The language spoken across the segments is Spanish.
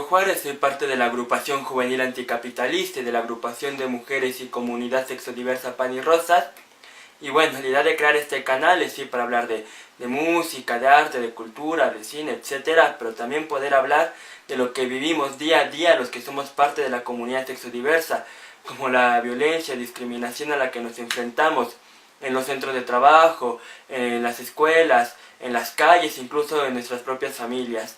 Juárez, soy parte de la agrupación juvenil anticapitalista y de la agrupación de mujeres y comunidad sexodiversa Pan y Rosas. Y bueno, la idea de crear este canal es sí para hablar de música, de arte, de cultura, de cine, etcétera, pero también poder hablar de lo que vivimos día a día los que somos parte de la comunidad sexodiversa, como la violencia y discriminación a la que nos enfrentamos en los centros de trabajo, en las escuelas, en las calles, incluso en nuestras propias familias.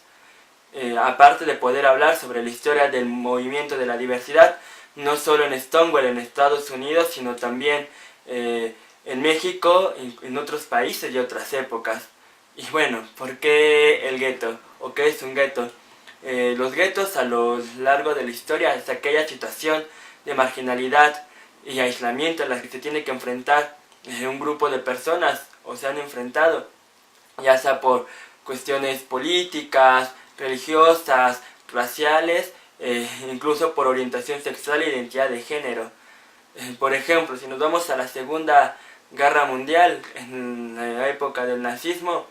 Aparte de poder hablar sobre la historia del movimiento de la diversidad, no solo en Stonewall, en Estados Unidos, sino también en México, en otros países y otras épocas. Y bueno, ¿por qué el gueto? ¿O qué es un gueto? Los guetos a lo largo de la historia es aquella situación de marginalidad y aislamiento a la que se tiene que enfrentar un grupo de personas o se han enfrentado, ya sea por cuestiones políticas, religiosas, raciales, incluso por orientación sexual e identidad de género. Por ejemplo, si nos vamos a la Segunda Guerra Mundial, en la época del nazismo,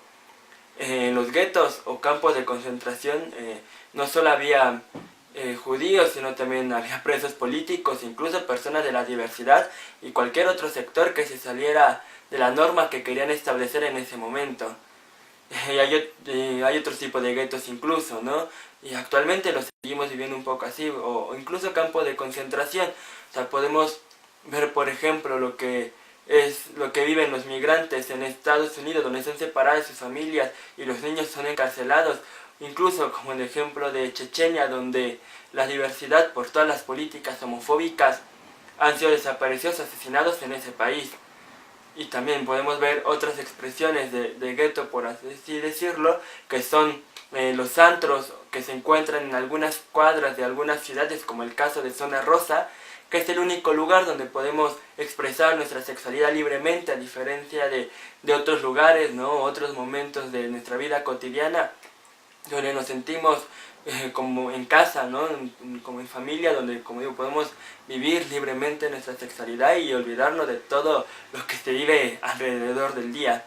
en los guetos o campos de concentración no solo había judíos, sino también había presos políticos, incluso personas de la diversidad y cualquier otro sector que se saliera de la norma que querían establecer en ese momento. Y hay otros tipos de guetos incluso, ¿no? Y actualmente los seguimos viviendo un poco así, o incluso campos de concentración. O sea, podemos ver, por ejemplo, lo que viven los migrantes en Estados Unidos, donde son separados de sus familias y los niños son encarcelados. Incluso como el ejemplo de Chechenia, donde la diversidad por todas las políticas homofóbicas han sido desaparecidos, asesinados en ese país. Y también podemos ver otras expresiones de gueto, por así decirlo, que son los antros que se encuentran en algunas cuadras de algunas ciudades, como el caso de Zona Rosa, que es el único lugar donde podemos expresar nuestra sexualidad libremente, a diferencia de otros lugares, ¿no? Otros momentos de nuestra vida cotidiana, donde nos sentimos como en casa, ¿no? Como en familia, donde, como digo, podemos vivir libremente nuestra sexualidad y olvidarnos de todo lo que se vive alrededor del día.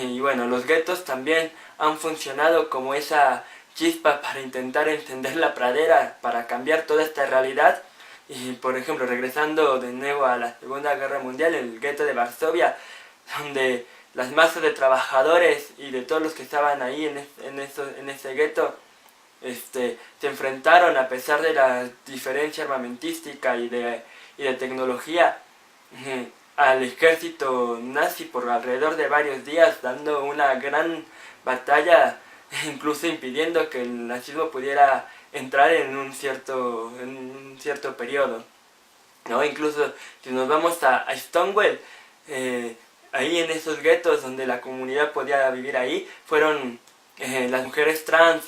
Y bueno, los guetos también han funcionado como esa chispa para intentar encender la pradera, para cambiar toda esta realidad. Y por ejemplo, regresando de nuevo a la Segunda Guerra Mundial, el gueto de Varsovia, donde las masas de trabajadores y de todos los que estaban ahí en ese gueto se enfrentaron, a pesar de la diferencia armamentística y de tecnología, al ejército nazi por alrededor de varios días, dando una gran batalla, incluso impidiendo que el nazismo pudiera entrar en un cierto periodo, ¿no? Incluso si nos vamos a Stonewall, ahí en esos guetos donde la comunidad podía vivir ahí, fueron las mujeres trans,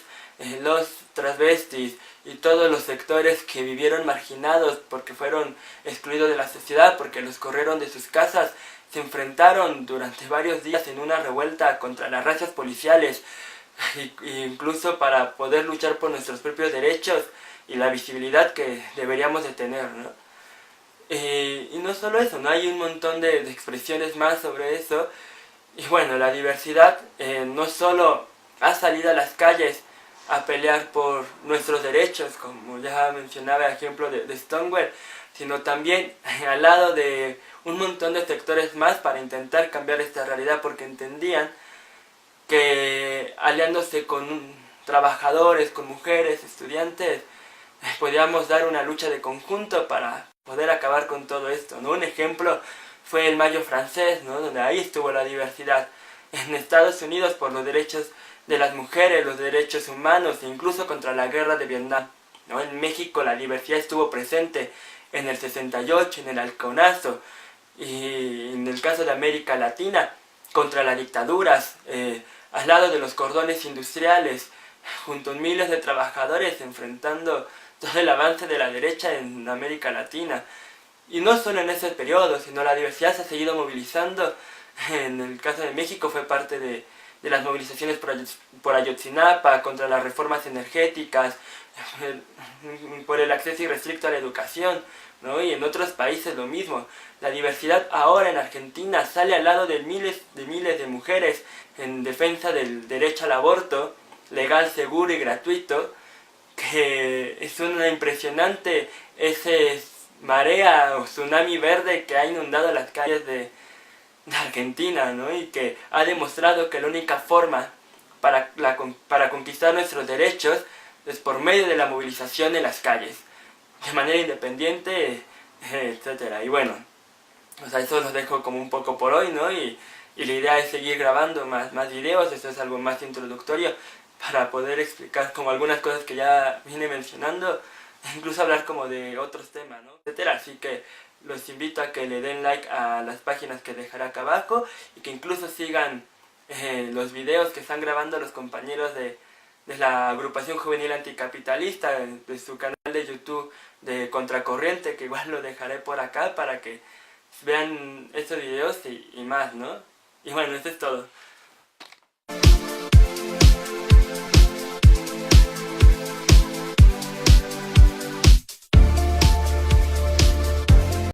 los transvestis y todos los sectores que vivieron marginados porque fueron excluidos de la sociedad, porque los corrieron de sus casas, se enfrentaron durante varios días en una revuelta contra las razzias policiales, incluso para poder luchar por nuestros propios derechos y la visibilidad que deberíamos de tener, ¿no? Y no solo eso, ¿no? Hay un montón de expresiones más sobre eso. Y bueno, la diversidad no solo ha salido a las calles a pelear por nuestros derechos, como ya mencionaba el ejemplo de Stonewall, sino también al lado de un montón de sectores más para intentar cambiar esta realidad, porque entendían que aliándose con trabajadores, con mujeres, estudiantes, podíamos dar una lucha de conjunto para poder acabar con todo esto, ¿no? Un ejemplo fue el Mayo francés, ¿no? Donde ahí estuvo la diversidad. En Estados Unidos por los derechos de las mujeres, los derechos humanos, e incluso contra la guerra de Vietnam, ¿no? En México la diversidad estuvo presente en el 68, en el Halconazo, y en el caso de América Latina, contra las dictaduras, al lado de los cordones industriales, junto a miles de trabajadores enfrentando todo el avance de la derecha en América Latina. Y no solo en ese periodo, sino la diversidad se ha seguido movilizando. En el caso de México fue parte de las movilizaciones por Ayotzinapa, contra las reformas energéticas, por el acceso irrestricto a la educación, ¿no? Y en otros países lo mismo. La diversidad ahora en Argentina sale al lado de miles de mujeres en defensa del derecho al aborto, legal, seguro y gratuito, que es una impresionante ese marea o tsunami verde que ha inundado las calles de Argentina, ¿no? Y que ha demostrado que la única forma para conquistar nuestros derechos es por medio de la movilización en las calles, de manera independiente, etcétera. Y bueno, o sea, eso los dejo como un poco por hoy, ¿no? Y la idea es seguir grabando más videos, esto es algo más introductorio, para poder explicar como algunas cosas que ya vine mencionando, incluso hablar como de otros temas, ¿no? Etcétera. Así que los invito a que le den like a las páginas que dejaré acá abajo y que incluso sigan los videos que están grabando los compañeros de la agrupación juvenil anticapitalista, de su canal de YouTube de Contracorriente, que igual lo dejaré por acá para que vean estos videos y más, ¿no? Y bueno, eso es todo.